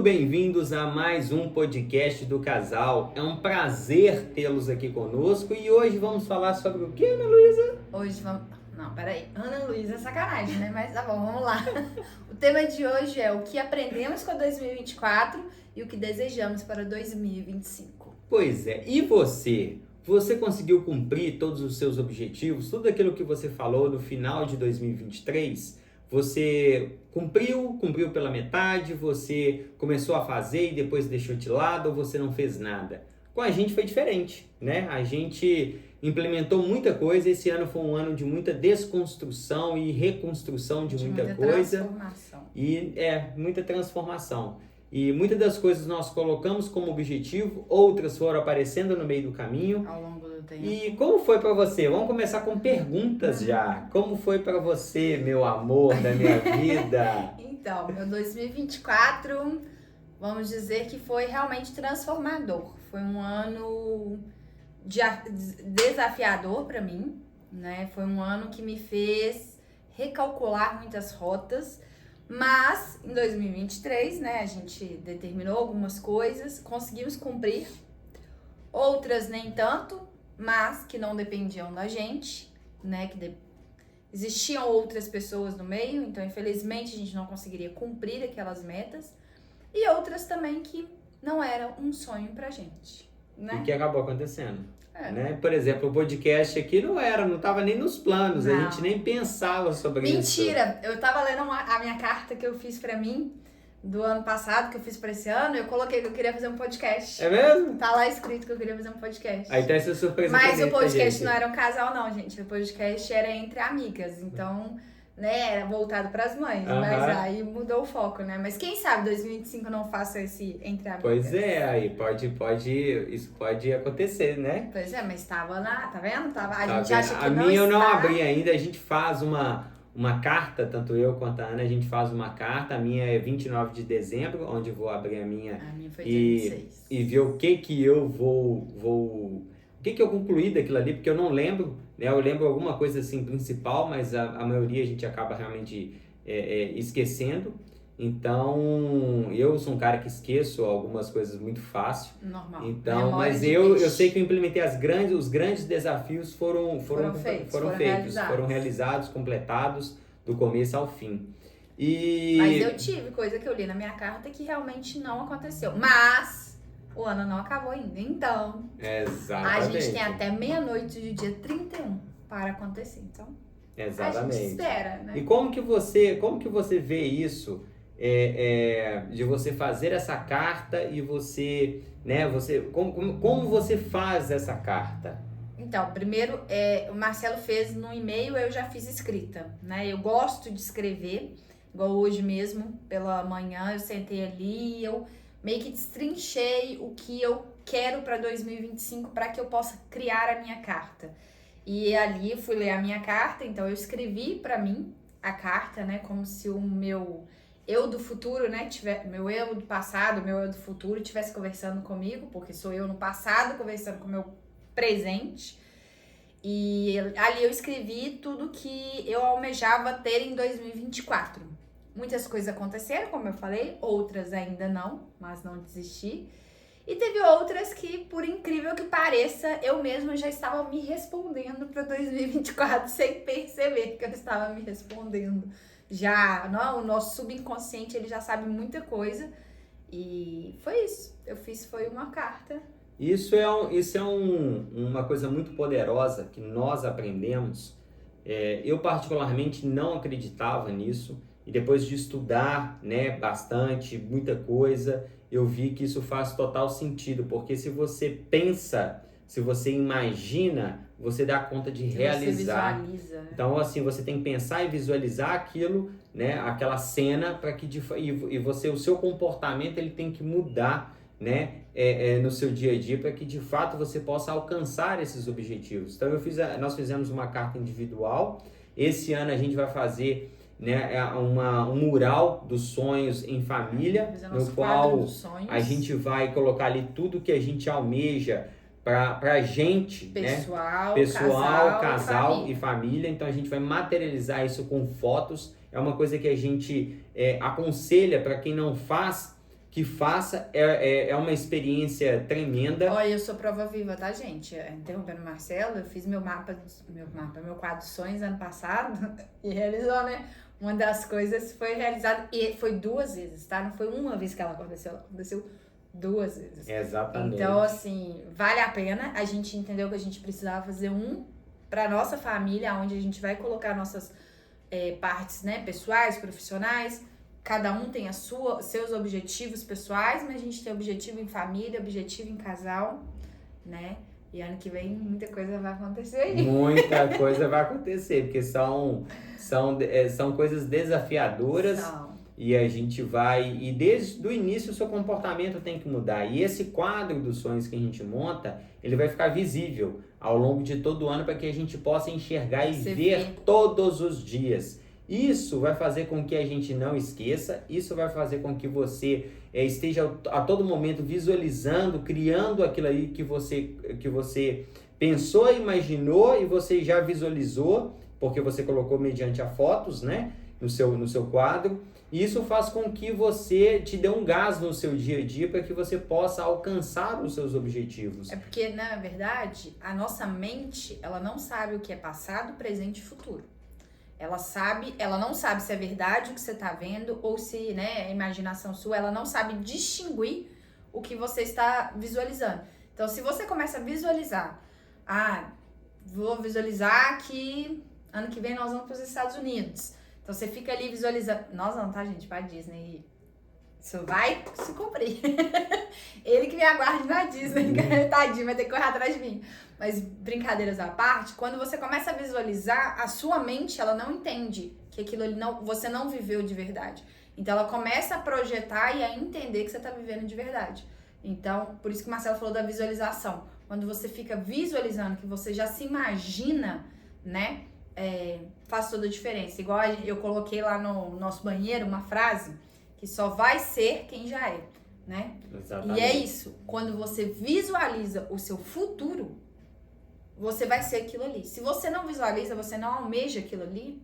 Bem-vindos a mais um podcast do casal. É um prazer tê-los aqui conosco e hoje vamos falar sobre o que, Ana Luísa? Hoje vamos... Não, peraí. Ana Luísa é sacanagem, né? Mas tá bom, vamos lá. O tema de hoje é o que aprendemos com 2024 e o que desejamos para 2025. Pois é, e você? Você conseguiu cumprir todos os seus objetivos? Tudo aquilo que você falou no final de 2023? Você cumpriu pela metade? Você começou a fazer e depois deixou de lado ou você não fez nada? Com a gente foi diferente, né? A gente implementou muita coisa. Esse ano foi um ano de muita desconstrução e reconstrução de muita coisa. Transformação. Muita transformação. E muitas das coisas nós colocamos como objetivo, outras foram aparecendo no meio do caminho. Ao longo do tempo. E como foi para você? Vamos começar com perguntas já. Como foi para você, meu amor da minha vida? Então, meu 2024, vamos dizer que foi realmente transformador. Foi um ano desafiador para mim, né? Foi um ano que me fez recalcular muitas rotas. Mas, em 2023, né, a gente determinou algumas coisas, conseguimos cumprir, outras nem tanto, mas que não dependiam da gente, né, existiam outras pessoas no meio, então, infelizmente, a gente não conseguiria cumprir aquelas metas, e outras também que não eram um sonho pra gente, né? O que acabou acontecendo? Né? Por exemplo, o podcast aqui não estava nem nos planos, Não. A gente nem pensava sobre isso. Mentira! Eu tava lendo a minha carta que eu fiz pra mim, do ano passado, que eu fiz pra esse ano, eu coloquei que eu queria fazer um podcast. É mesmo? Tá lá escrito que eu queria fazer um podcast. Aí tem essa surpresa. Mas o podcast não era um casal, não, gente. O podcast era entre amigas. Então, né, era voltado pras mães. Mas aí mudou o foco, né? Mas quem sabe 2025 não faça esse entre amigas. Pois é, aí isso pode acontecer, né? Pois é, mas tava lá, tá vendo? A gente vendo? acha que a não minha está... eu não abri ainda, a gente faz uma carta, tanto eu quanto a Ana, a gente faz uma carta. A minha é 29 de dezembro, onde eu vou abrir a minha foi dia 26. E ver o que eu vou o que eu concluí daquilo ali, porque eu não lembro, né? Eu lembro alguma coisa assim principal, mas a maioria a gente acaba realmente esquecendo. Então, eu sou um cara que esqueço algumas coisas muito fácil. Normal. Então, mas eu sei que eu implementei os grandes desafios foram feitos, foram realizados, completados do começo ao fim. Mas eu tive coisa que eu li na minha carta que realmente não aconteceu. Mas o ano não acabou ainda. Então, exatamente. A gente tem até meia-noite do dia 31 para acontecer. Então, exatamente. A gente espera, né? E como que você vê isso? De você fazer essa carta e você, né? Como você faz essa carta? Então, primeiro, o Marcelo fez no e-mail, eu já fiz escrita, né? Eu gosto de escrever, igual hoje mesmo, pela manhã, eu sentei ali e eu meio que destrinchei o que eu quero para 2025 para que eu possa criar a minha carta. E ali eu fui ler a minha carta, então eu escrevi para mim a carta, né? Como se o meu eu do futuro, né, meu eu do passado, meu eu do futuro estivesse conversando comigo, porque sou eu no passado conversando com o meu presente. E ali eu escrevi tudo que eu almejava ter em 2024. Muitas coisas aconteceram, como eu falei, outras ainda não, mas não desisti. E teve outras que, por incrível que pareça, eu mesma já estava me respondendo para 2024 sem perceber que eu estava me respondendo. Já, não, o nosso subconsciente, ele já sabe muita coisa. E foi isso. Eu fiz, foi uma carta. Isso é uma coisa muito poderosa que nós aprendemos. Eu particularmente não acreditava nisso. E depois de estudar, né, bastante, muita coisa, eu vi que isso faz total sentido. Porque se você pensa, se você imagina, você dá conta de realizar. Você visualiza. Então, assim, você tem que pensar e visualizar aquilo, né, aquela cena, para que o seu comportamento ele tem que mudar, né, no seu dia a dia, para que de fato você possa alcançar esses objetivos. Então, nós fizemos uma carta individual. Esse ano a gente vai fazer, né, um mural dos sonhos em família, no qual a gente vai colocar ali tudo que a gente almeja pra gente, pessoal, né? Casal e família. Então a gente vai materializar isso com fotos. É uma coisa que a gente aconselha para quem não faz, que faça, é uma experiência tremenda. Olha, eu sou prova viva, tá, gente? Interrompendo o Marcelo, eu fiz meu quadro de sonhos ano passado e realizou, né? Uma das coisas foi realizada, e foi 2 vezes, tá? Não foi uma vez que ela aconteceu 2 vezes. Exatamente. Então, assim, vale a pena. A gente entendeu que a gente precisava fazer para nossa família, onde a gente vai colocar nossas partes, né, pessoais, profissionais. Cada um tem seus objetivos pessoais, mas a gente tem objetivo em família, objetivo em casal, né? E ano que vem muita coisa vai acontecer aí. Muita coisa vai acontecer, porque são coisas desafiadoras. E a gente vai... E desde o início o seu comportamento tem que mudar. E esse quadro dos sonhos que a gente monta, ele vai ficar visível ao longo de todo o ano para que a gente possa enxergar e ver todos os dias. Isso vai fazer com que a gente não esqueça, isso vai fazer com que você esteja a todo momento visualizando, criando aquilo aí que você pensou, imaginou e você já visualizou, porque você colocou mediante a fotos, né, no seu quadro. E isso faz com que você te dê um gás no seu dia a dia para que você possa alcançar os seus objetivos. É porque, na verdade, a nossa mente, ela não sabe o que é passado, presente e futuro. Ela não sabe se é verdade o que você está vendo ou se, né, é imaginação sua, ela não sabe distinguir o que você está visualizando. Então, se você começa a visualizar, vou visualizar que ano que vem nós vamos para os Estados Unidos. Então, você fica ali visualizando, nós não, tá, gente, para Disney, isso vai se cumprir. Ele que me aguarde na Disney, tadinho, vai ter que correr atrás de mim. Mas brincadeiras à parte, quando você começa a visualizar, a sua mente, ela não entende que aquilo ali você não viveu de verdade. Então, ela começa a projetar e a entender que você está vivendo de verdade. Então, por isso que o Marcelo falou da visualização. Quando você fica visualizando, que você já se imagina, né, faz toda a diferença. Igual eu coloquei lá no nosso banheiro uma frase que só vai ser quem já é, né? Exatamente. E é isso. Quando você visualiza o seu futuro, você vai ser aquilo ali. Se você não visualiza, você não almeja aquilo ali,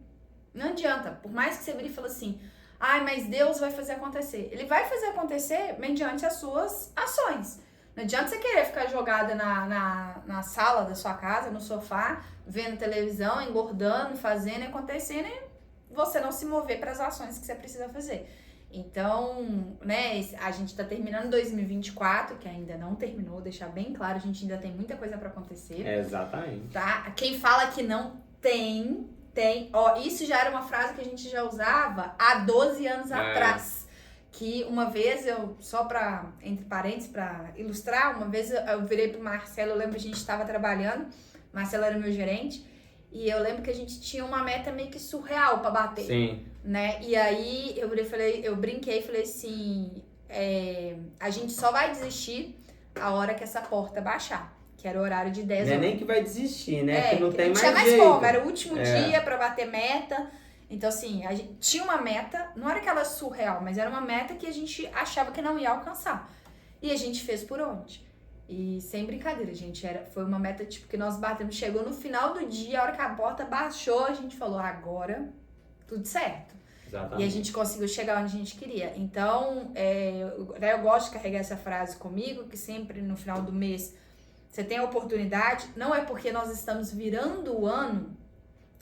não adianta. Por mais que você vire e fale assim, mas Deus vai fazer acontecer. Ele vai fazer acontecer mediante as suas ações. Não adianta você querer ficar jogada na sala da sua casa, no sofá, vendo televisão, engordando, fazendo e acontecendo, e você não se mover para as ações que você precisa fazer. Então, né, a gente tá terminando 2024, que ainda não terminou, deixar bem claro, a gente ainda tem muita coisa para acontecer. Exatamente. Tá? Quem fala que não tem. Ó, isso já era uma frase que a gente já usava há 12 anos atrás. Que uma vez só pra, entre parênteses, pra ilustrar, uma vez eu virei pro Marcelo, eu lembro que a gente tava trabalhando, Marcelo era meu gerente, e eu lembro que a gente tinha uma meta meio que surreal pra bater. Sim. Né? E aí eu brinquei e falei assim, a gente só vai desistir a hora que essa porta baixar, que era o horário de 10 horas. Não é nem que vai desistir, né? Que não tem mais jeito. Tinha mais como, era o último dia pra bater meta. Então, assim, a gente tinha uma meta, não era aquela surreal, mas era uma meta que a gente achava que não ia alcançar. E a gente fez por onde? E sem brincadeira, gente, foi uma meta tipo que nós batemos, chegou no final do dia, a hora que a porta baixou, a gente falou, agora tudo certo. Exatamente. E a gente conseguiu chegar onde a gente queria. Então, eu gosto de carregar essa frase comigo, que sempre no final do mês você tem a oportunidade. Não é porque nós estamos virando o ano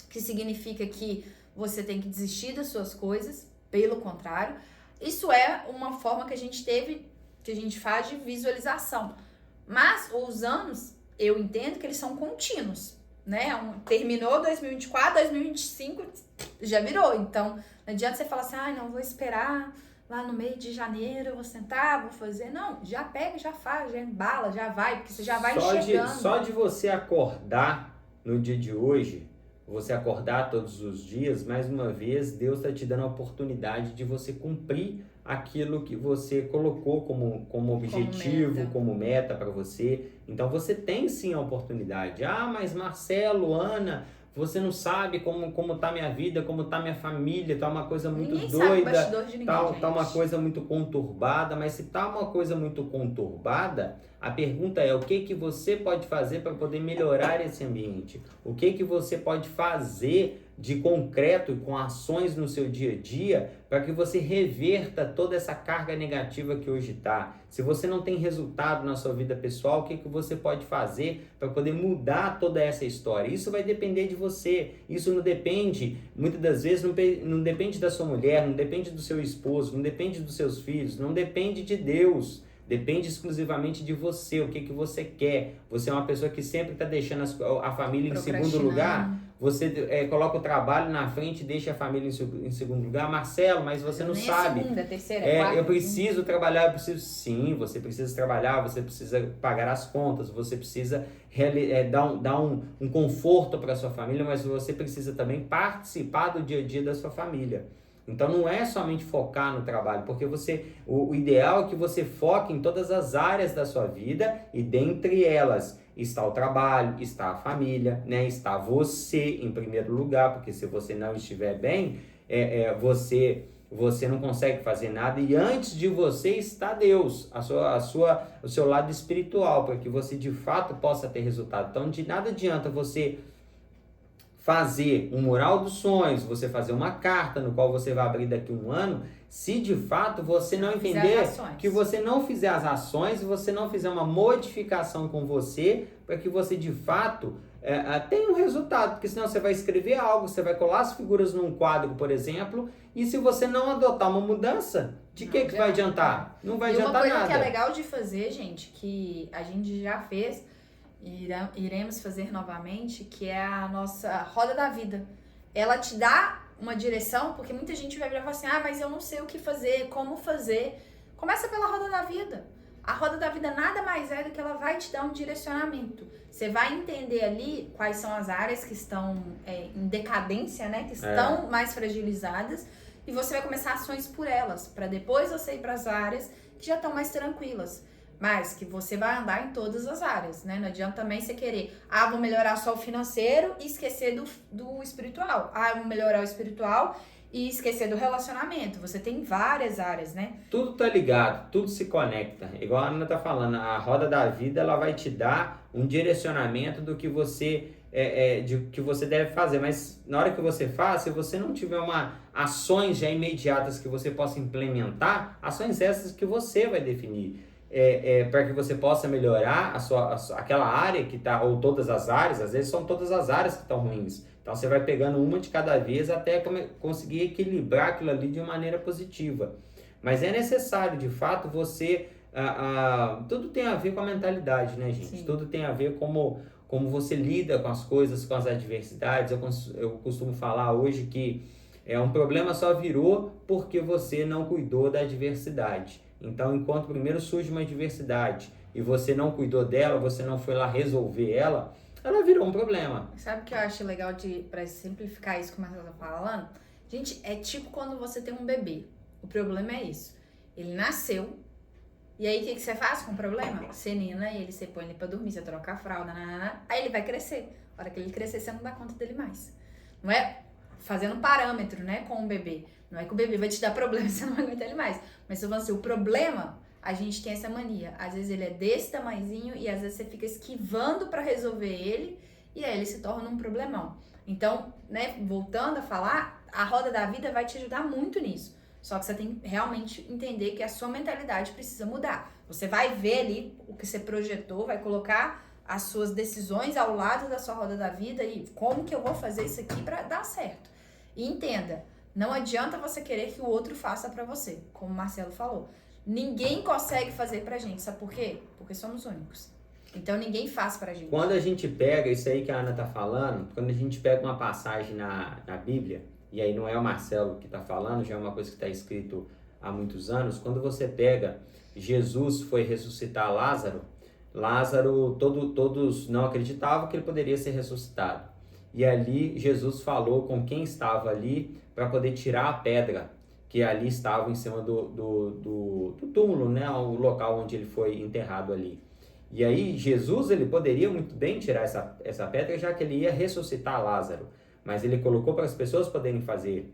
que significa que você tem que desistir das suas coisas. Pelo contrário, isso é uma forma que a gente faz de visualização. Mas os anos, eu entendo que eles são contínuos, né? Terminou 2024, 2025 já virou. Então, não adianta você falar assim, não vou esperar lá no meio de janeiro, vou sentar, vou fazer. Não, já pega, já faz, já embala, já vai, porque você já vai enxergando. Só de você acordar no dia de hoje, você acordar todos os dias, mais uma vez, Deus está te dando a oportunidade de você cumprir aquilo que você colocou como objetivo, como meta para você. Então, você tem sim a oportunidade. Mas Marcelo, Ana, você não sabe como tá minha vida, como tá minha família, tá uma coisa muito ninguém doida, sabe o bastidor de ninguém, tá uma coisa muito conturbada, mas se tá uma coisa muito conturbada, a pergunta é o que você pode fazer para poder melhorar esse ambiente? O que você pode fazer de concreto e com ações no seu dia a dia para que você reverta toda essa carga negativa que hoje está. Se você não tem resultado na sua vida pessoal, o que você pode fazer para poder mudar toda essa história? Isso vai depender de você. Isso não depende, muitas das vezes, não depende da sua mulher, não depende do seu esposo, não depende dos seus filhos, não depende de Deus. Depende exclusivamente de você, o que você quer. Você é uma pessoa que sempre está deixando a família em segundo lugar. Você coloca o trabalho na frente e deixa a família em segundo lugar. Marcelo, mas você não sabe. Segunda, terceira, quarta. Eu preciso trabalhar, eu preciso. Sim, você precisa trabalhar, você precisa pagar as contas, você precisa dar um conforto para a sua família, mas você precisa também participar do dia a dia da sua família. Então não é somente focar no trabalho, porque o ideal é que você foque em todas as áreas da sua vida e dentre elas está o trabalho, está a família, né? Está você em primeiro lugar, porque se você não estiver bem, você não consegue fazer nada e antes de você está Deus, o seu lado espiritual, para que você de fato possa ter resultado. Então de nada adianta você fazer um mural dos sonhos, você fazer uma carta no qual você vai abrir daqui a um ano, se de fato você não entender que você não fizer as ações, você não fizer uma modificação com você, para que você de fato tenha um resultado, porque senão você vai escrever algo, você vai colar as figuras num quadro, por exemplo, e se você não adotar uma mudança, de que vai adiantar? Não vai adiantar nada. E uma coisa que é legal de fazer, gente, que a gente já fez, iremos fazer novamente, que é a nossa roda da vida. Ela te dá uma direção, porque muita gente vai virar e falar assim, mas eu não sei o que fazer, como fazer. Começa pela roda da vida. A roda da vida nada mais é do que ela vai te dar um direcionamento. Você vai entender ali quais são as áreas que estão em decadência, né? Que estão mais fragilizadas, e você vai começar ações por elas, para depois você ir para as áreas que já estão mais tranquilas. Mas que você vai andar em todas as áreas, né? Não adianta também você querer, vou melhorar só o financeiro e esquecer do espiritual. Eu vou melhorar o espiritual e esquecer do relacionamento. Você tem várias áreas, né? Tudo tá ligado, tudo se conecta. Igual a Ana tá falando, a roda da vida, ela vai te dar um direcionamento do que você que você deve fazer, mas na hora que você faz, se você não tiver ações já imediatas que você possa implementar, ações essas que você vai definir. Para que você possa melhorar aquela área que está, ou todas as áreas, às vezes são todas as áreas que estão ruins. Então você vai pegando uma de cada vez até conseguir equilibrar aquilo ali de uma maneira positiva. Mas é necessário, de fato, você... tudo tem a ver com a mentalidade, né, gente? Sim. Tudo tem a ver como você lida com as coisas, com as adversidades. Eu costumo falar hoje que um problema só virou porque você não cuidou da adversidade. Então, enquanto primeiro surge uma adversidade e você não cuidou dela, você não foi lá resolver ela virou um problema. Sabe o que eu acho legal para simplificar isso que o Marcelo tá falando? Gente, é tipo quando você tem um bebê. O problema é isso. Ele nasceu, e aí o que você faz com o problema? Você nina ele, você põe ele pra dormir, você troca a fralda, aí ele vai crescer. A hora que ele crescer, você não dá conta dele mais. Não é fazendo parâmetro, né, com o bebê. Não é que o bebê vai te dar problema, você não vai aguentar ele mais. Mas se eu falar assim, o problema, a gente tem essa mania. Às vezes ele é desse tamanhozinho e às vezes você fica esquivando pra resolver ele e aí ele se torna um problemão. Então, né, voltando a falar, a roda da vida vai te ajudar muito nisso. Só que você tem que realmente entender que a sua mentalidade precisa mudar. Você vai ver ali o que você projetou, vai colocar as suas decisões ao lado da sua roda da vida e como que eu vou fazer isso aqui pra dar certo. E entenda, não adianta você querer que o outro faça pra você, como o Marcelo falou. Ninguém consegue fazer pra gente, sabe por quê? Porque somos únicos. Então ninguém faz pra gente. Quando a gente pega isso aí que a Ana tá falando, quando a gente pega uma passagem na Bíblia, e aí não é o Marcelo que tá falando, já é uma coisa que tá escrito há muitos anos, quando você pega, Jesus foi ressuscitar Lázaro, todos não acreditavam que ele poderia ser ressuscitado. E ali Jesus falou com quem estava ali para poder tirar a pedra que ali estava em cima do túmulo, né? O local onde ele foi enterrado ali. E aí Jesus ele poderia muito bem tirar essa pedra, já que ele ia ressuscitar Lázaro. Mas ele colocou para as pessoas poderem fazer.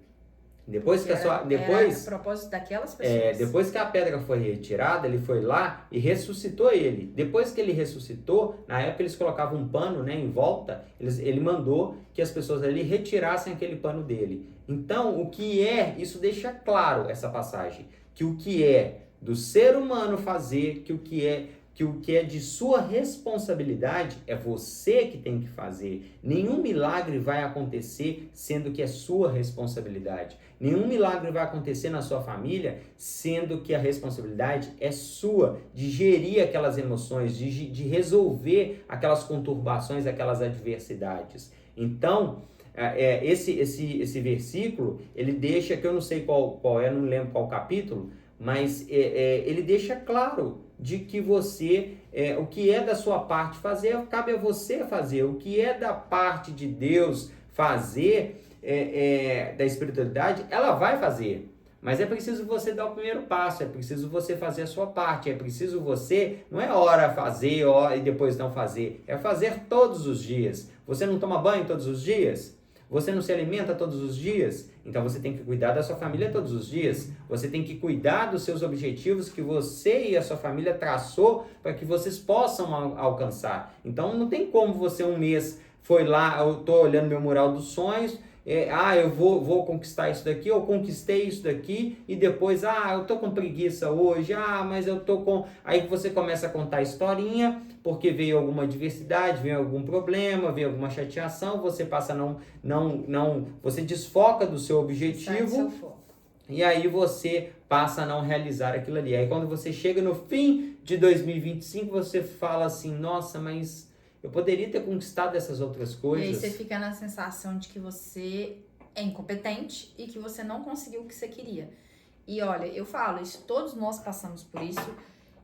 Depois que era a propósito daquelas pessoas. Depois que a pedra foi retirada, ele foi lá e ressuscitou ele. Depois que ele ressuscitou, na época eles colocavam um pano, né, em volta, ele mandou que as pessoas ali retirassem aquele pano dele. Então, o que isso deixa claro essa passagem, que o que é do ser humano fazer, que o que é de sua responsabilidade é você que tem que fazer. Nenhum milagre vai acontecer sendo que é sua responsabilidade. Nenhum milagre vai acontecer na sua família sendo que a responsabilidade é sua, de gerir aquelas emoções, de resolver aquelas conturbações, aquelas adversidades. Então, esse versículo, ele deixa, que eu não sei qual é, não lembro qual capítulo, mas ele deixa claro de que você, o que é da sua parte fazer, cabe a você fazer. O que é da parte de Deus fazer, da espiritualidade, ela vai fazer. Mas é preciso você dar o primeiro passo, é preciso você fazer a sua parte, é preciso você, não é hora fazer e depois não fazer, é fazer todos os dias. Você não toma banho todos os dias? Você não se alimenta todos os dias? Então você tem que cuidar da sua família todos os dias. Você tem que cuidar dos seus objetivos que você e a sua família traçou para que vocês possam alcançar. Então não tem como você um mês foi lá, eu estou olhando meu mural dos sonhos, eu vou conquistar isso daqui, eu conquistei isso daqui, e depois, eu tô com preguiça hoje, mas eu tô com... Aí você começa a contar a historinha, porque veio alguma adversidade, veio algum problema, veio alguma chateação, você passa você desfoca do seu objetivo, e aí você passa a não realizar aquilo ali. Aí quando você chega no fim de 2025, você fala assim, nossa, mas... eu poderia ter conquistado essas outras coisas. E aí você fica na sensação de que você é incompetente e que você não conseguiu o que você queria. E olha, eu falo, isso, todos nós passamos por isso.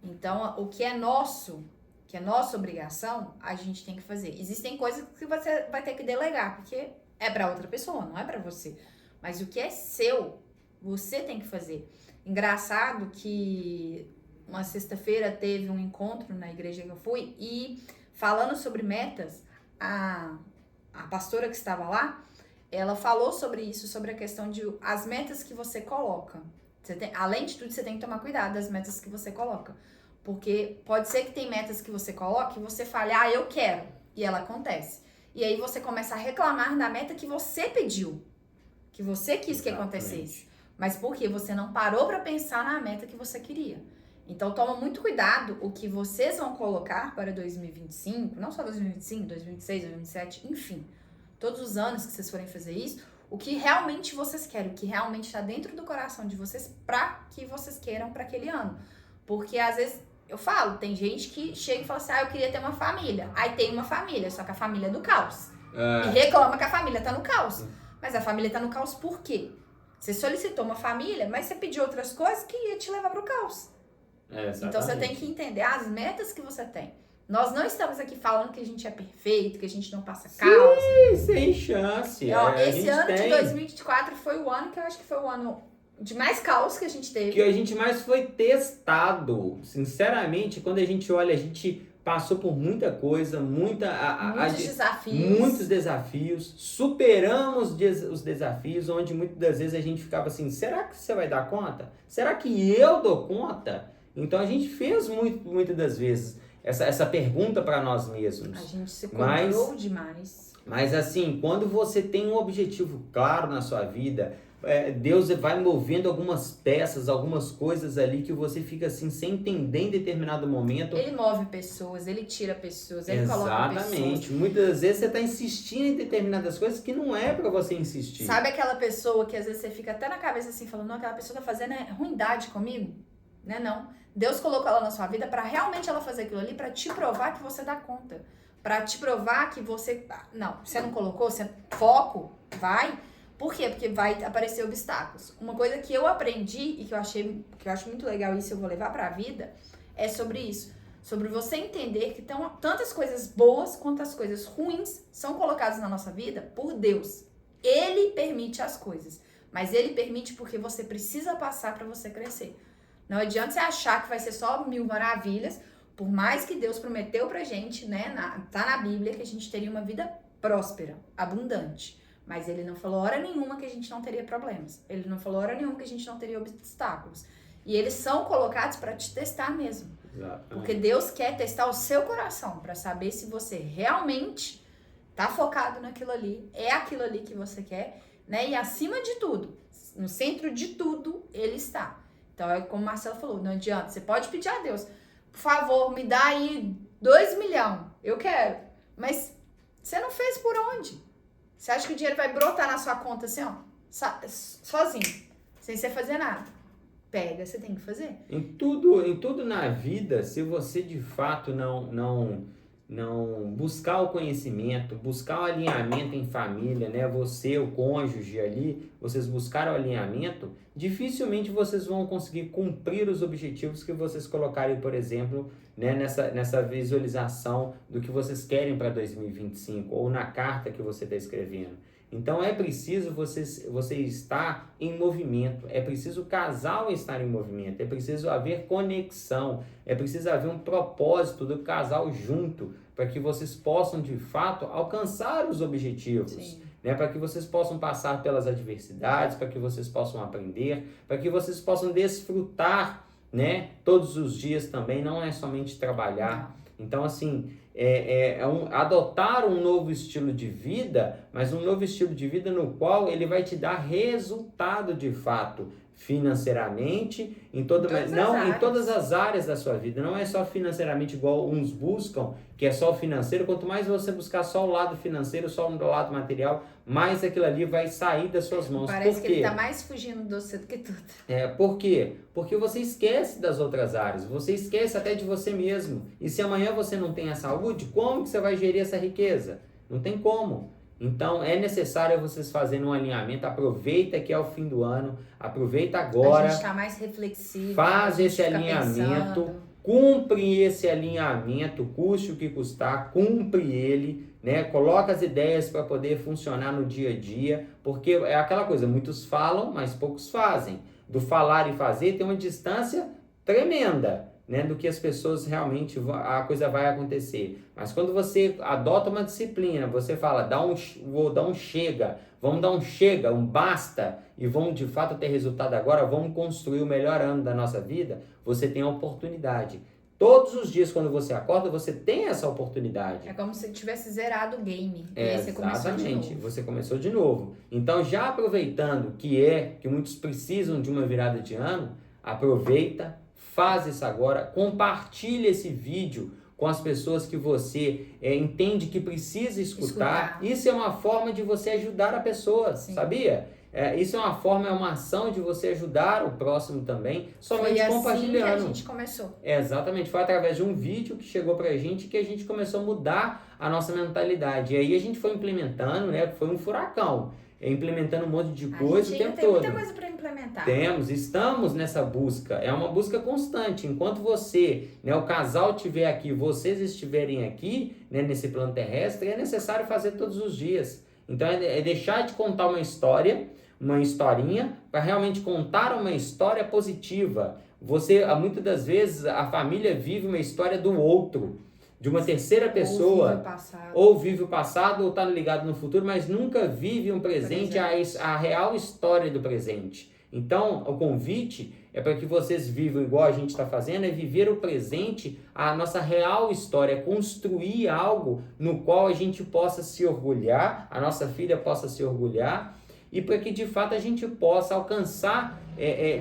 Então, o que é nosso, que é nossa obrigação, a gente tem que fazer. Existem coisas que você vai ter que delegar, porque é para outra pessoa, não é para você. Mas o que é seu, você tem que fazer. Engraçado que uma sexta-feira teve um encontro na igreja que eu fui e... falando sobre metas, a pastora que estava lá, ela falou sobre isso, sobre a questão de as metas que você coloca. Além de tudo, você tem que tomar cuidado das metas que você coloca. Porque pode ser que tem metas que você coloca e você fale, eu quero, e ela acontece. E aí você começa a reclamar da meta que você pediu, que você quis que acontecesse. Mas por quê? Você não parou para pensar na meta que você queria. Então, toma muito cuidado o que vocês vão colocar para 2025, não só 2025, 2026, 2027, enfim. Todos os anos que vocês forem fazer isso, o que realmente vocês querem, o que realmente está dentro do coração de vocês para que vocês queiram para aquele ano. Porque, às vezes, eu falo, tem gente que chega e fala assim, eu queria ter uma família. Aí tem uma família, só que a família é do caos. E reclama que a família tá no caos. Mas a família tá no caos por quê? Você solicitou uma família, mas você pediu outras coisas que ia te levar pro caos. Então você tem que entender as metas que você tem. Nós não estamos aqui falando que a gente é perfeito, que a gente não passa caos. Sim, sem chance. Esse ano de 2024 foi o ano que eu acho que foi o ano de mais caos que a gente teve. Que a gente mais foi testado. Sinceramente, quando a gente olha, a gente passou por muita coisa, muitos desafios, superamos os desafios, onde muitas das vezes a gente ficava assim, será que você vai dar conta? Será que eu dou conta? Então a gente fez muitas das vezes essa pergunta para nós mesmos. A gente se cobrou demais. Mas assim, quando você tem um objetivo claro na sua vida, Deus vai movendo algumas peças, algumas coisas ali que você fica assim, sem entender em determinado momento. Ele move pessoas, ele tira pessoas, ele coloca pessoas. Exatamente. Muitas das vezes você está insistindo em determinadas coisas que não é para você insistir. Sabe aquela pessoa que às vezes você fica até na cabeça assim, falando, não, aquela pessoa tá fazendo ruindade comigo? Né, não. Deus colocou ela na sua vida para realmente ela fazer aquilo ali, para te provar que você dá conta. Para te provar que você... Não, você não colocou, foco, vai... Por quê? Porque vai aparecer obstáculos. Uma coisa que eu aprendi e que eu acho muito legal, isso eu vou levar pra vida, é sobre isso. Sobre você entender que tantas coisas boas quanto as coisas ruins são colocadas na nossa vida por Deus. Ele permite as coisas, mas ele permite porque você precisa passar pra você crescer. Não adianta você achar que vai ser só 1000 maravilhas, por mais que Deus prometeu pra gente, né, tá na Bíblia, que a gente teria uma vida próspera, abundante. Mas ele não falou hora nenhuma que a gente não teria problemas. Ele não falou hora nenhuma que a gente não teria obstáculos. E eles são colocados para te testar mesmo. Exatamente. Porque Deus quer testar o seu coração para saber se você realmente tá focado naquilo ali, é aquilo ali que você quer, né? E acima de tudo, no centro de tudo, ele está. Então, é como o Marcelo falou, não adianta. Você pode pedir a Deus, por favor, me dá aí 2 milhões. Eu quero. Mas você não fez por onde? Você acha que o dinheiro vai brotar na sua conta assim, ó, sozinho, sem você fazer nada? Pega, você tem que fazer. Em tudo na vida, se você de fato não buscar o conhecimento, buscar o alinhamento em família, né? Você, o cônjuge ali, vocês buscaram o alinhamento, dificilmente vocês vão conseguir cumprir os objetivos que vocês colocarem, por exemplo, né? nessa visualização do que vocês querem para 2025 ou na carta que você está escrevendo. Então é preciso você estar em movimento, é preciso o casal estar em movimento, é preciso haver conexão, é preciso haver um propósito do casal junto, para que vocês possam de fato alcançar os objetivos, né? Para que vocês possam passar pelas adversidades, para que vocês possam aprender, para que vocês possam desfrutar, né? Todos os dias também, não é somente trabalhar. Então assim, adotar um novo estilo de vida, mas um novo estilo de vida no qual ele vai te dar resultado de fato, financeiramente, em todas as áreas da sua vida. Não é só financeiramente igual uns buscam, que é só o financeiro. Quanto mais você buscar só o lado financeiro, só o lado material, mais aquilo ali vai sair das suas mãos. Parece que ele está mais fugindo de você do que tudo. Por quê? Porque você esquece das outras áreas, você esquece até de você mesmo. E se amanhã você não tem a saúde, como que você vai gerir essa riqueza? Não tem como. Então é necessário vocês fazerem um alinhamento. Aproveita que é o fim do ano, aproveita agora. A gente está mais reflexivo. Faz esse alinhamento, cumpre esse alinhamento, custe o que custar, cumpre ele, né? Coloca as ideias para poder funcionar no dia a dia, porque é aquela coisa, muitos falam, mas poucos fazem. Do falar e fazer tem uma distância tremenda, né, do que as pessoas realmente, a coisa vai acontecer. Mas quando você adota uma disciplina, você fala, vou dar um chega, vamos dar um chega, um basta, e vamos de fato ter resultado agora, vamos construir o melhor ano da nossa vida, você tem a oportunidade. Todos os dias quando você acorda, você tem essa oportunidade. É como se tivesse zerado o game. E aí você começou de novo. Você começou de novo. Então, já aproveitando que muitos precisam de uma virada de ano, aproveita, faz isso agora, compartilha esse vídeo com as pessoas que você entende que precisa escutar. Isso é uma forma de você ajudar a pessoa, sabia? Isso é uma forma, é uma ação de você ajudar o próximo também, somente foi compartilhando. Assim que a gente começou. Exatamente, foi através de um vídeo que chegou pra gente que a gente começou a mudar a nossa mentalidade. E aí a gente foi implementando, né? Foi um furacão. Implementando um monte de coisa o tempo todo. Tem muita coisa para implementar. Estamos nessa busca, é uma busca constante. Enquanto você, né, o casal estiver aqui, vocês estiverem aqui, né, nesse plano terrestre, é necessário fazer todos os dias. Então é deixar de contar uma historinha, para realmente contar uma história positiva. Muitas das vezes, a família vive uma história do outro, de uma terceira pessoa, ou vive o passado, ou está ligado no futuro, mas nunca vive um presente, a real história do presente. Então, o convite é para que vocês vivam igual a gente está fazendo, é viver o presente, a nossa real história, construir algo no qual a gente possa se orgulhar, a nossa filha possa se orgulhar, e para que de fato a gente possa alcançar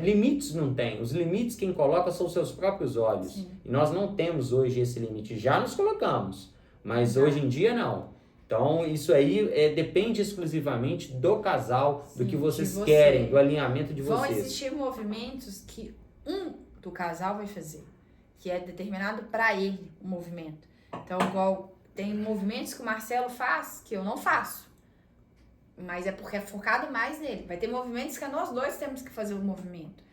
limites. Não tem. Os limites quem coloca são os seus próprios olhos. Sim. E nós não temos hoje esse limite. Já nos colocamos, mas hoje em dia não. Então isso aí depende exclusivamente do casal, do que vocês querem, do alinhamento de vocês. Vão existir movimentos que do casal vai fazer, que é determinado para ele o movimento. Então, igual tem movimentos que o Marcelo faz que eu não faço. Mas é porque é focado mais nele. Vai ter movimentos que nós dois temos que fazer o movimento.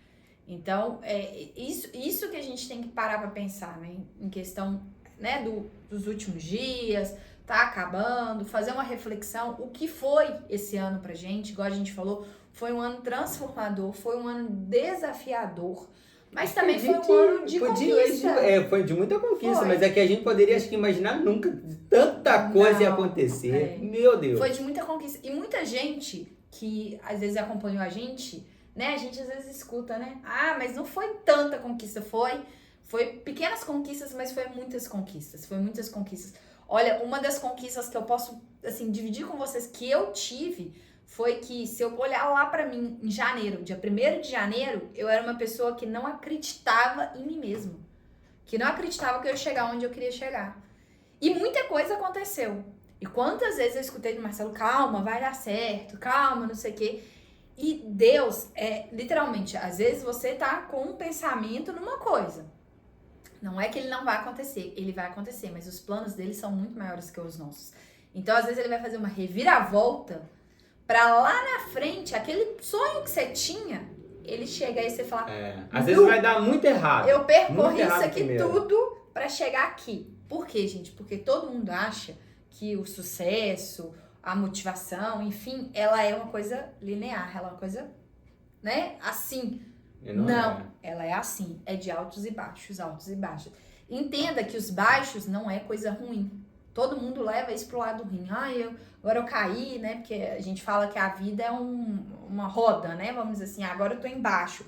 Então, isso que a gente tem que parar para pensar, né? Em questão, né, dos últimos dias, tá acabando, fazer uma reflexão. O que foi esse ano pra gente? Igual a gente falou, foi um ano transformador, foi um ano desafiador. Mas também foi um ano de conquista. Foi de muita conquista, Foi. mas é que a gente poderia, acho que, imaginar nunca tanta coisa ia acontecer. Meu Deus. Foi de muita conquista. E muita gente que às vezes acompanhou a gente, né? A gente às vezes escuta, né? Ah, mas não foi tanta conquista, foi pequenas conquistas, mas foi muitas conquistas. Olha, uma das conquistas que eu posso, assim, dividir com vocês que eu tive foi que, se eu olhar lá pra mim em janeiro, dia 1º de janeiro, eu era uma pessoa que não acreditava em mim mesma. Que não acreditava que eu ia chegar onde eu queria chegar. E muita coisa aconteceu. E quantas vezes eu escutei do Marcelo, calma, vai dar certo, calma, não sei o quê. E Deus, literalmente, às vezes você tá com um pensamento numa coisa. Não é que ele não vai acontecer, ele vai acontecer, mas os planos dele são muito maiores que os nossos. Então, às vezes, ele vai fazer uma reviravolta pra lá na frente, aquele sonho que você tinha, ele chega aí e você fala... Às vezes vai dar muito errado. Eu percorri isso aqui tudo pra chegar aqui. Por quê, gente? Porque todo mundo acha que o sucesso, a motivação, enfim, ela é uma coisa linear, ela é uma coisa, né, assim... Não, ela é assim, é de altos e baixos, altos e baixos. Entenda que os baixos não é coisa ruim. Todo mundo leva isso pro lado ruim. Agora eu caí, né? Porque a gente fala que a vida é uma roda, né? Vamos dizer assim, agora eu tô embaixo.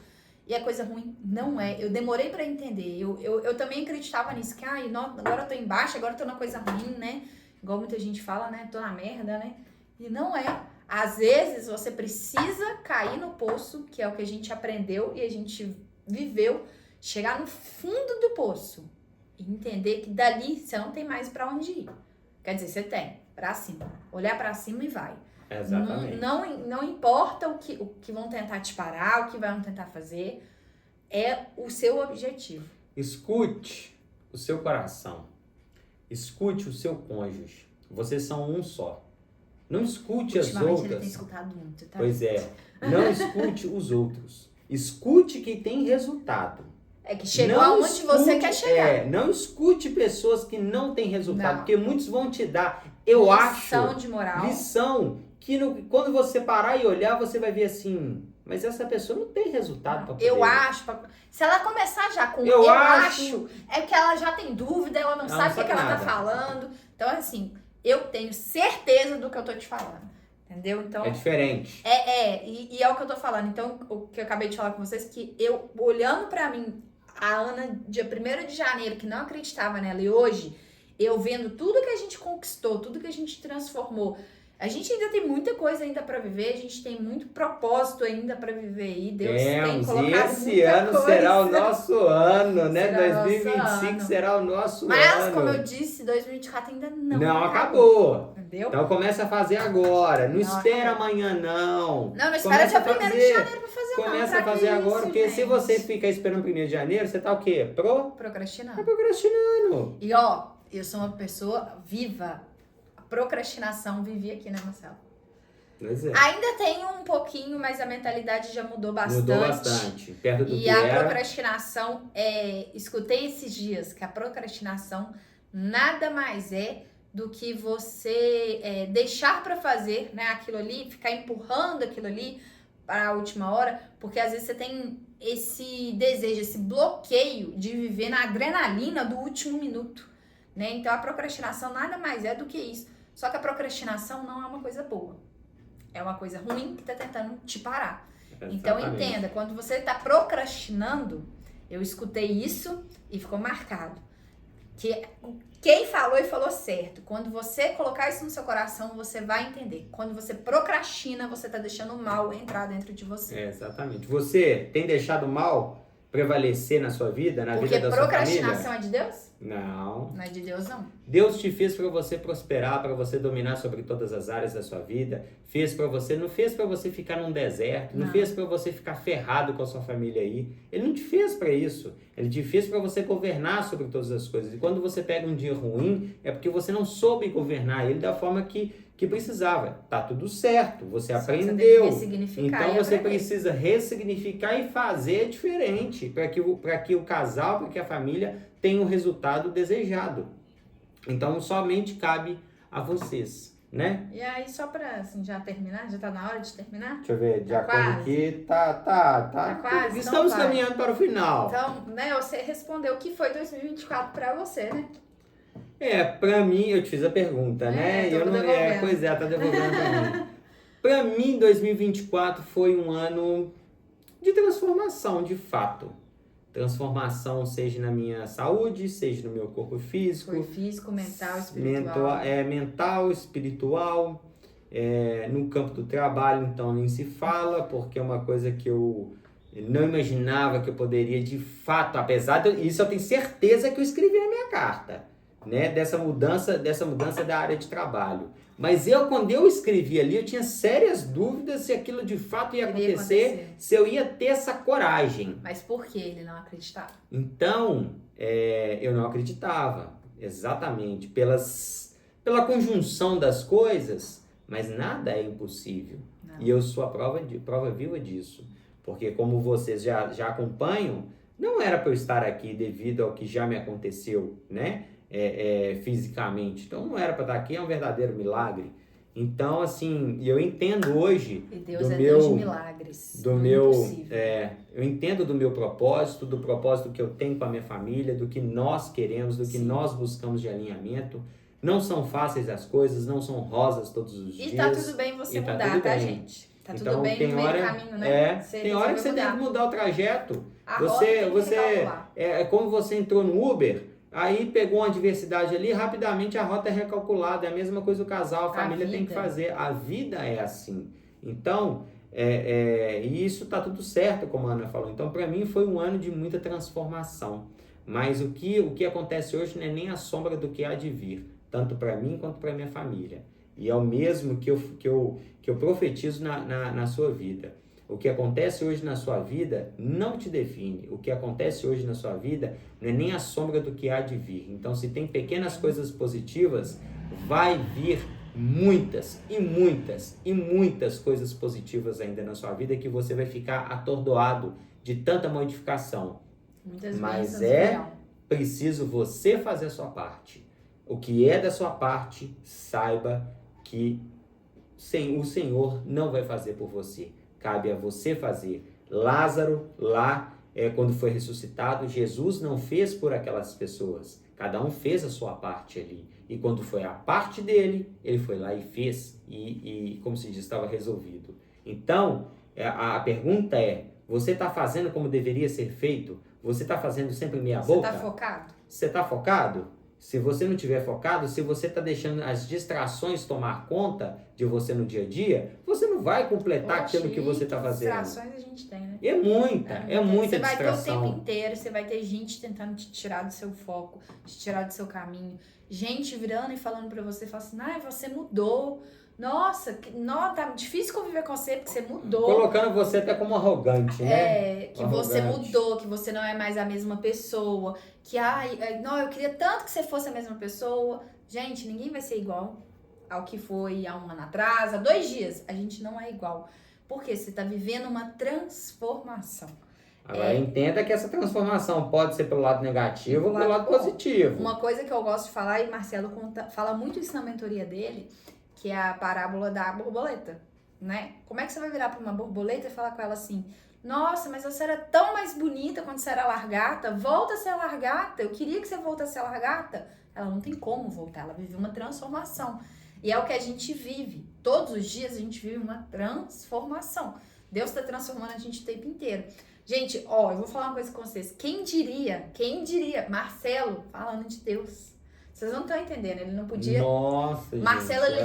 E é coisa ruim? Não é. Eu demorei pra entender. Eu também acreditava nisso, que agora eu tô embaixo, agora eu tô na coisa ruim, né? Igual muita gente fala, né? Tô na merda, né? E não é. Às vezes você precisa cair no poço, que é o que a gente aprendeu e a gente viveu, chegar no fundo do poço e entender que dali você não tem mais pra onde ir. Quer dizer, você tem, pra cima. Olhar pra cima e vai. Exatamente. Não importa o que vão tentar te parar, o que vão tentar fazer, é o seu objetivo. Escute o seu coração. Escute o seu cônjuge. Vocês são um só. Não escute as outras. Ele tem escutado muito, tá? Pois é. Não escute os outros. Escute quem tem resultado. É que chegou aonde você quer chegar. Não escute pessoas que não têm resultado, porque muitos vão te dar, lição de moral. Lição que quando você parar e olhar, você vai ver assim, mas essa pessoa não tem resultado para poder. Eu acho. Se ela começar já com eu acho, é que ela já tem dúvida, ela não sabe o que ela tá falando. Então, assim, eu tenho certeza do que eu tô te falando. Entendeu? Então, é diferente. E é o que eu tô falando. Então, o que eu acabei de falar com vocês, que eu, olhando pra mim, a Ana, dia 1º de janeiro, que não acreditava nela, e hoje, eu vendo tudo que a gente conquistou, tudo que a gente transformou, a gente ainda tem muita coisa ainda pra viver, a gente tem muito propósito ainda pra viver aí. Deus tem colocado esse ano coisa. Será o nosso ano, né? 2025 será o nosso ano. Mas, como eu disse, 2024 ainda não acabou. Entendeu? Então começa a fazer agora. Não espera amanhã, não. Não espera dia 1º de janeiro pra fazer nada. Começa a fazer agora, porque se você ficar esperando 1º de janeiro, você tá o quê? Procrastinando. Tá procrastinando. E ó, eu sou uma pessoa viva. Procrastinação vivi aqui, né, Marcelo? Pois é. Ainda tem um pouquinho, mas a mentalidade já mudou bastante. Mudou bastante. Perto do e que a era. procrastinação, escutei esses dias que a procrastinação nada mais é do que você deixar para fazer, né, aquilo ali, ficar empurrando aquilo ali para a última hora, porque às vezes você tem esse desejo, esse bloqueio de viver na adrenalina do último minuto. Né? Então a procrastinação nada mais é do que isso. Só que a procrastinação não é uma coisa boa. É uma coisa ruim que tá tentando te parar. Exatamente. Então entenda, quando você tá procrastinando, eu escutei isso e ficou marcado. Que quem falou e falou certo. Quando você colocar isso no seu coração, você vai entender. Quando você procrastina, você tá deixando o mal entrar dentro de você. Exatamente. Você tem deixado o mal prevalecer na sua vida, na vida da sua família? Porque procrastinação é de Deus? Não. Não é de Deus, não. Deus te fez para você prosperar, para você dominar sobre todas as áreas da sua vida. Fez para você, não fez para você ficar num deserto, não fez para você ficar ferrado com a sua família aí. Ele não te fez para isso. Ele te fez para você governar sobre todas as coisas. E quando você pega um dia ruim, é porque você não soube governar ele da forma que precisava. Tá tudo certo, você aprendeu. Então você precisa ressignificar e fazer diferente para que o casal, para que a família tenha o resultado desejado. Então somente cabe a vocês. né? E aí, só pra assim, já terminar, já tá na hora de terminar? Deixa eu ver, de Tá acordo quase? aqui, Tá quase? Estamos Então vai. caminhando para o final. Então, né, você respondeu o que foi 2024 pra você, né? Pra mim, eu te fiz a pergunta, né? Tô E eu não, devolvendo. pois é, tá devolvendo pra mim. Pra mim, 2024 foi um ano de transformação, de fato. Transformação, seja na minha saúde, seja no meu corpo físico. Foi físico, mental, espiritual. Mental, espiritual. No campo do trabalho, então, nem se fala, porque é uma coisa que eu não imaginava que eu poderia, de fato, apesar disso, eu tenho certeza que eu escrevi na minha carta, né? Dessa mudança da área de trabalho. Mas quando eu escrevi ali, eu tinha sérias dúvidas se aquilo de fato ia acontecer, se eu ia ter essa coragem. Mas por que ele não acreditava? Então, eu não acreditava, exatamente, pela conjunção das coisas, mas nada é impossível. Não. E eu sou a prova viva disso. Porque como vocês já acompanham, não era para eu estar aqui devido ao que já me aconteceu, né? Fisicamente. Então não era para estar aqui, é um verdadeiro milagre. Então, assim, eu entendo hoje e Deus Deus de milagres, eu entendo do meu propósito, do propósito que eu tenho com a minha família, do que nós queremos, do que nós buscamos de alinhamento. Não são fáceis as coisas, não são rosas todos os dias. E tá tudo bem você mudar, tá, gente? Tá tudo bem no meio do caminho, né? Tem hora que você tem que mudar o trajeto. Você como você entrou no Uber, aí pegou uma adversidade ali, rapidamente a rota é recalculada. É a mesma coisa do casal, a família tem que fazer. A vida é assim. Então, e isso tá tudo certo, como a Ana falou. Então, para mim, foi um ano de muita transformação. Mas o que acontece hoje não é nem a sombra do que há de vir, tanto para mim quanto para minha família. E é o mesmo que eu profetizo na sua vida. O que acontece hoje na sua vida não te define. O que acontece hoje na sua vida não é nem a sombra do que há de vir. Então, se tem pequenas coisas positivas, vai vir muitas e muitas e muitas coisas positivas ainda na sua vida que você vai ficar atordoado de tanta modificação. Mas preciso você fazer a sua parte. O que é da sua parte, saiba que o Senhor não vai fazer por você. Cabe a você fazer. Lázaro, lá, quando foi ressuscitado, Jesus não fez por aquelas pessoas. Cada um fez a sua parte ali. E quando foi a parte dele, ele foi lá e fez. E como se diz, estava resolvido. Então, a pergunta é, você está fazendo como deveria ser feito? Você está fazendo sempre meia boca? Você está focado? Você está focado? Se você não estiver focado, se você está deixando as distrações tomar conta de você no dia a dia, você não vai completar aquilo que você está fazendo. Distrações a gente tem, né? É muita Você distração. vai ter o tempo inteiro, você vai ter gente tentando te tirar do seu foco, te tirar do seu caminho. Gente virando e falando pra você, falando assim, você mudou. Nossa, tá difícil conviver com você porque você mudou. Colocando você até como arrogante, né? Que você mudou, que você não é mais a mesma pessoa. Que, não, eu queria tanto que você fosse a mesma pessoa. Gente, ninguém vai ser igual ao que foi há um ano atrás, há 2 dias. A gente não é igual. Porque você tá vivendo uma transformação. Agora, entenda que essa transformação pode ser pelo lado negativo ou pelo lado positivo. Uma coisa que eu gosto de falar, e Marcelo fala muito isso na mentoria dele, que é a parábola da borboleta, né? Como é que você vai virar para uma borboleta e falar com ela assim, nossa, mas você era tão mais bonita quando você era largata, volta a ser largata, eu queria que você voltasse a ser largata. Ela não tem como voltar, ela viveu uma transformação. E é o que a gente vive. Todos os dias a gente vive uma transformação. Deus está transformando a gente o tempo inteiro. Gente, eu vou falar uma coisa com vocês. Quem diria, Marcelo falando de Deus. Vocês não estão entendendo, ele não podia... Nossa, Marcelo, gente,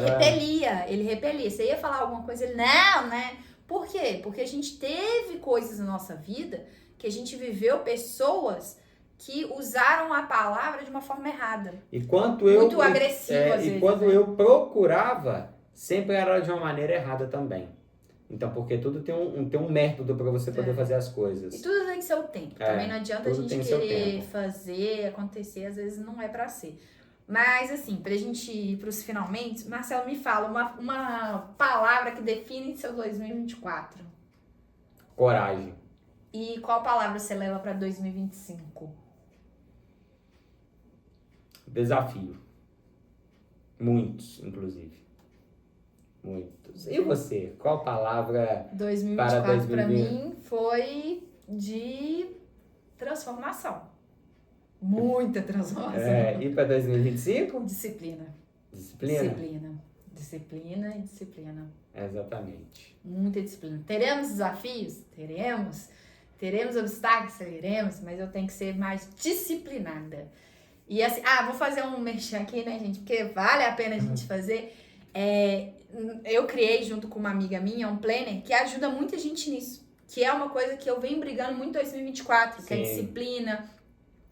ele repelia. Você ia falar alguma coisa, ele, não, né? Por quê? Porque a gente teve coisas na nossa vida, que a gente viveu pessoas que usaram a palavra de uma forma errada. Muito agressiva, às vezes. E quando eu procurava, sempre era de uma maneira errada também. Então, porque tudo tem um método para você poder fazer as coisas. E tudo tem seu tempo. Também não adianta a gente querer fazer, acontecer, às vezes não é para ser. Mas, assim, pra gente ir pros finalmente, Marcelo, me fala uma palavra que define seu 2024. Coragem. E qual palavra você leva pra 2025? Desafio. Muitos, inclusive. Muitos. E você? Qual palavra para 2024 para 2020? mim foi de transformação. Muita transformação. E para 2025? Disciplina. Disciplina? Disciplina. Disciplina e disciplina. Exatamente. Muita disciplina. Teremos desafios? Teremos. Teremos obstáculos? Teremos, mas eu tenho que ser mais disciplinada. E assim, vou fazer um merchan aqui, né, gente? Porque vale a pena a gente fazer. Eu criei, junto com uma amiga minha, um planner que ajuda muita gente nisso. Que é uma coisa que eu venho brigando muito em 2024, que é disciplina,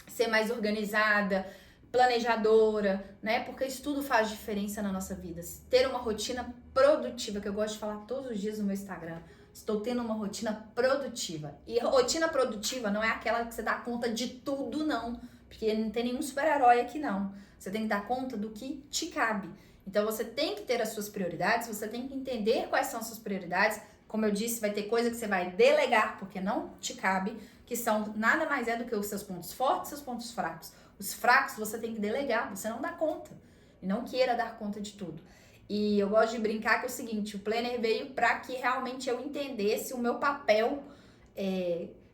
ser mais organizada, planejadora, né? Porque isso tudo faz diferença na nossa vida. Ter uma rotina produtiva, que eu gosto de falar todos os dias no meu Instagram. Estou tendo uma rotina produtiva. E rotina produtiva não é aquela que você dá conta de tudo, não. Porque não tem nenhum super-herói aqui, não. Você tem que dar conta do que te cabe. Então, você tem que ter as suas prioridades, você tem que entender quais são as suas prioridades. Como eu disse, vai ter coisa que você vai delegar, porque não te cabe, que são nada mais do que os seus pontos fortes e seus pontos fracos. Os fracos você tem que delegar, você não dá conta. E não queira dar conta de tudo. E eu gosto de brincar que é o seguinte, o planner veio para que realmente eu entendesse o meu papel,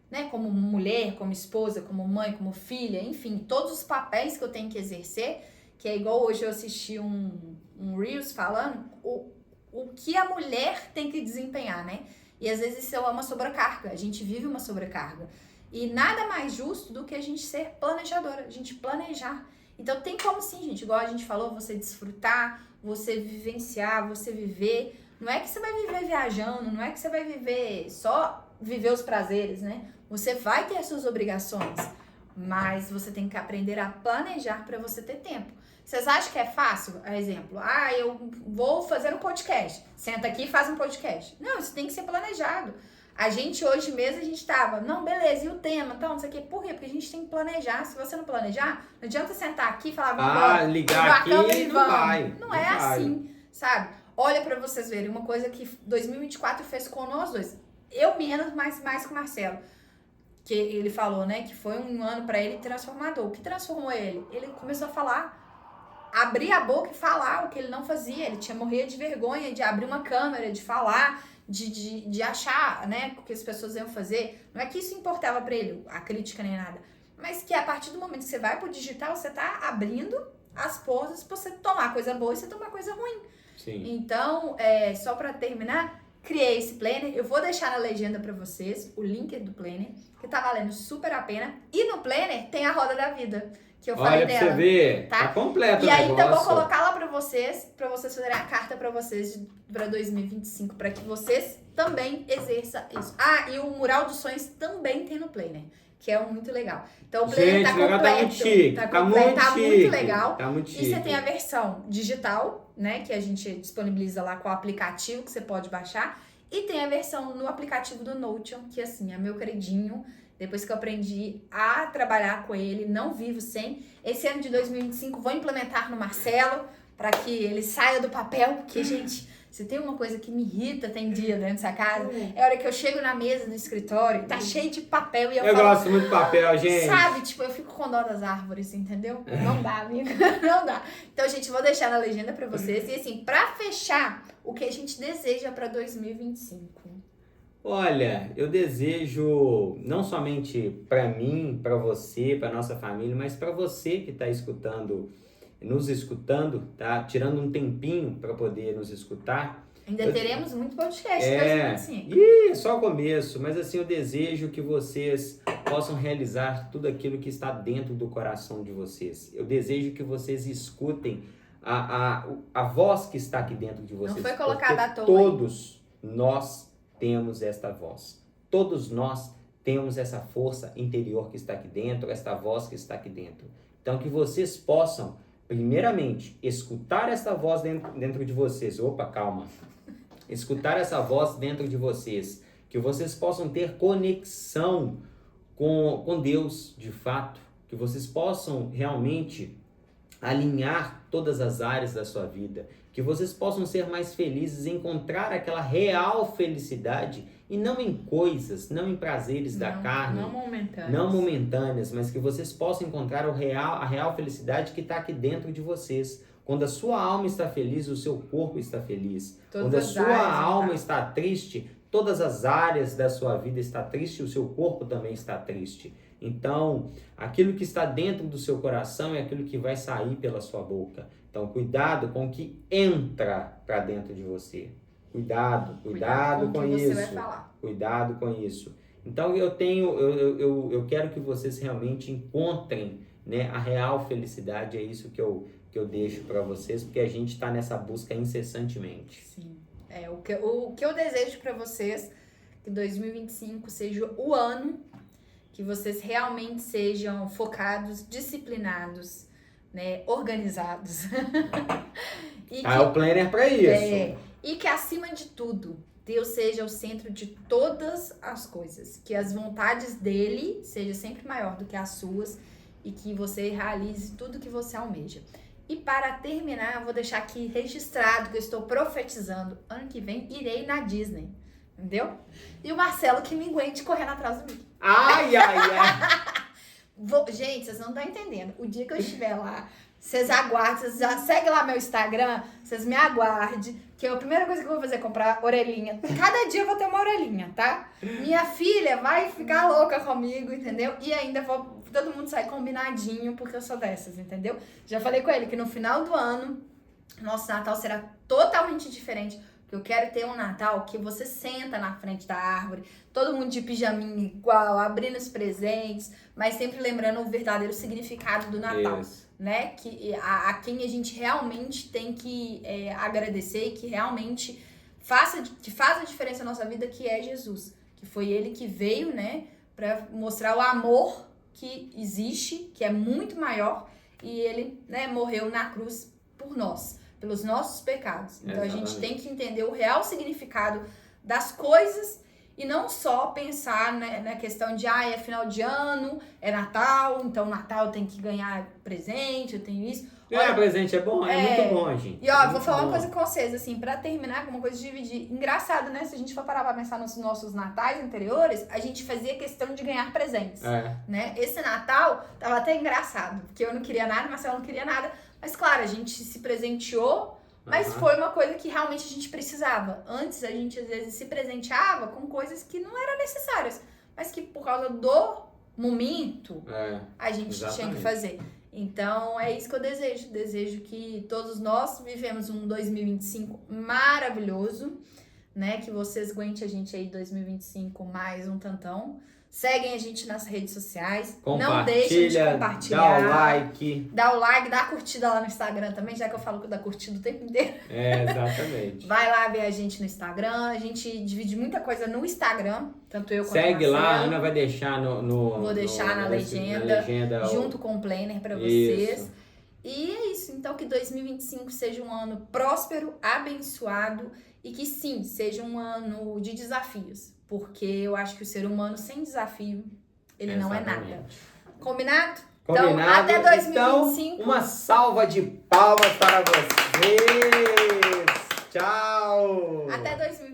né, como mulher, como esposa, como mãe, como filha, enfim, todos os papéis que eu tenho que exercer, que é igual hoje eu assisti um Reels falando o que a mulher tem que desempenhar, né? E às vezes isso é uma sobrecarga, a gente vive uma sobrecarga. E nada mais justo do que a gente ser planejadora, a gente planejar. Então tem como sim, gente, igual a gente falou, você desfrutar, você vivenciar, você viver. Não é que você vai viver viajando, não é que você vai viver só viver os prazeres, né? Você vai ter as suas obrigações, mas você tem que aprender a planejar para você ter tempo. Vocês acham que é fácil? Exemplo, eu vou fazer um podcast. Senta aqui e faz um podcast. Não, isso tem que ser planejado. A gente hoje mesmo, a gente tava, não, beleza, e o tema? Então, não sei o quê. Por quê? Porque a gente tem que planejar. Se você não planejar, não adianta sentar aqui e falar, vamos ligar aqui e não vai. Não é assim, sabe? Olha pra vocês verem, uma coisa que 2024 fez com nós dois. Eu menos, mas mais com o Marcelo. Que ele falou, né, que foi um ano pra ele transformador. O que transformou ele? Ele começou a falar, abrir a boca e falar o que ele não fazia. Ele tinha morrido de vergonha de abrir uma câmera, de falar, de achar, né, o que as pessoas iam fazer. Não é que isso importava pra ele, a crítica nem nada. Mas que a partir do momento que você vai pro digital, você tá abrindo as portas pra você tomar coisa boa e você tomar coisa ruim. Sim. Então, só pra terminar, criei esse planner. Eu vou deixar na legenda pra vocês o link do planner, que tá valendo super a pena. E no planner tem a roda da vida, que eu falei dela. Olha pra você ver, tá completo o negócio. E aí, então, eu vou colocar lá pra vocês fazerem a carta pra vocês pra 2025, pra que vocês também exerçam isso. E o Mural dos Sonhos também tem no planner, que é muito legal. Então, o planner Gente, tá completo. Tá muito chique. Tá muito legal. Tá muito chique. E você tem a versão digital, né, que a gente disponibiliza lá com o aplicativo que você pode baixar. E tem a versão no aplicativo do Notion, que assim, é meu queridinho. Depois que eu aprendi a trabalhar com ele, não vivo sem. Esse ano de 2025 vou implementar no Marcelo, para que ele saia do papel, porque, gente, se tem uma coisa que me irrita, tem dia dentro dessa casa, é a hora que eu chego na mesa do escritório, tá cheio de papel e eu falo... gosto muito de papel, gente. Sabe, tipo, eu fico com dó das árvores, entendeu? Não dá, amiga, não dá. Então, gente, vou deixar na legenda pra vocês. E assim, pra fechar, o que a gente deseja pra 2025? Olha, eu desejo não somente para mim, para você, para nossa família, mas para você que está nos escutando, tá? Tirando um tempinho para poder nos escutar. Ainda teremos muito podcast em 2025. É só o começo, mas assim, eu desejo que vocês possam realizar tudo aquilo que está dentro do coração de vocês. Eu desejo que vocês escutem a voz que está aqui dentro de vocês. Não foi colocada à toa. Todos nós temos esta voz. Todos nós temos essa força interior que está aqui dentro, esta voz que está aqui dentro. Então, que vocês possam, primeiramente, escutar essa voz dentro de vocês. Opa, calma. Escutar essa voz dentro de vocês. Que vocês possam ter conexão com Deus, de fato. Que vocês possam realmente alinhar todas as áreas da sua vida. Que vocês possam ser mais felizes, encontrar aquela real felicidade e não em coisas, não em prazeres da carne, não momentâneas, mas que vocês possam encontrar a real felicidade que está aqui dentro de vocês. Quando a sua alma está feliz, o seu corpo está feliz. Todas Quando a as sua áreas, alma tá? está triste, todas as áreas da sua vida está triste, o seu corpo também está triste. Então, aquilo que está dentro do seu coração é aquilo que vai sair pela sua boca. Então, cuidado com o que entra para dentro de você. Cuidado com o que isso. você vai falar. Cuidado com isso. Então, eu quero que vocês realmente encontrem, né, a real felicidade. É isso que eu deixo para vocês, porque a gente está nessa busca incessantemente. Sim. O que eu desejo para vocês, que 2025 seja o ano que vocês realmente sejam focados, disciplinados, né, organizados. O planner para isso. E que acima de tudo, Deus seja o centro de todas as coisas, que as vontades dele sejam sempre maior do que as suas e que você realize tudo que você almeja. E para terminar, eu vou deixar aqui registrado que eu estou profetizando. Ano que vem irei na Disney, entendeu? E o Marcelo que me aguente correndo atrás do Mickey. Ai. Gente, vocês não estão entendendo. O dia que eu estiver lá, vocês aguardem, vocês já seguem lá meu Instagram, vocês me aguardem, que a primeira coisa que eu vou fazer é comprar orelhinha. Cada dia eu vou ter uma orelhinha, tá? Minha filha vai ficar louca comigo, entendeu? E ainda vou todo mundo sai combinadinho, porque eu sou dessas, entendeu? Já falei com ele que no final do ano, nosso Natal será totalmente diferente. Porque eu quero ter um Natal que você senta na frente da árvore, todo mundo de pijaminha igual, abrindo os presentes, mas sempre lembrando o verdadeiro significado do Natal. Isso. Né? Que a quem a gente realmente tem que agradecer e que realmente faz a diferença na nossa vida, que é Jesus. Que foi ele que veio, né, para mostrar o amor que existe, que é muito maior, e ele, né, morreu na cruz por nós, pelos nossos pecados. Então a gente tem que entender o real significado das coisas e não só pensar, né, na questão de, é final de ano, é Natal, então Natal tem que ganhar presente, eu tenho isso. Olha, presente é bom, é muito bom, gente. E ó, vou falar uma coisa com vocês, assim, pra terminar, com uma coisa de dividir. Engraçado, né? Se a gente for parar pra pensar nos nossos natais anteriores, a gente fazia questão de ganhar presentes, né? Esse Natal tava até engraçado, porque eu não queria nada, Marcelo não queria nada, mas claro, a gente se presenteou, mas foi uma coisa que realmente a gente precisava. Antes, a gente às vezes se presenteava com coisas que não eram necessárias, mas que por causa do momento, a gente tinha que fazer. Então, é isso que eu desejo. Desejo que todos nós vivemos um 2025 maravilhoso, né? Que vocês aguentem a gente aí 2025 mais um tantão. Seguem a gente nas redes sociais. Não deixem de compartilhar. Dá o like, dá a curtida lá no Instagram também, já que eu falo que dá curtida o tempo inteiro. Exatamente. Vai lá ver a gente no Instagram. A gente divide muita coisa no Instagram, tanto eu quanto o Segue Marcelo. lá, a Ana vai deixar Vou deixar na legenda junto com o planner para vocês. Isso. E é isso. Então, que 2025 seja um ano próspero, abençoado e que sim, seja um ano de desafios. Porque eu acho que o ser humano sem desafio, ele não é nada. Combinado? Então, até 2025. Então, uma salva de palmas para vocês. Tchau. Até 2025.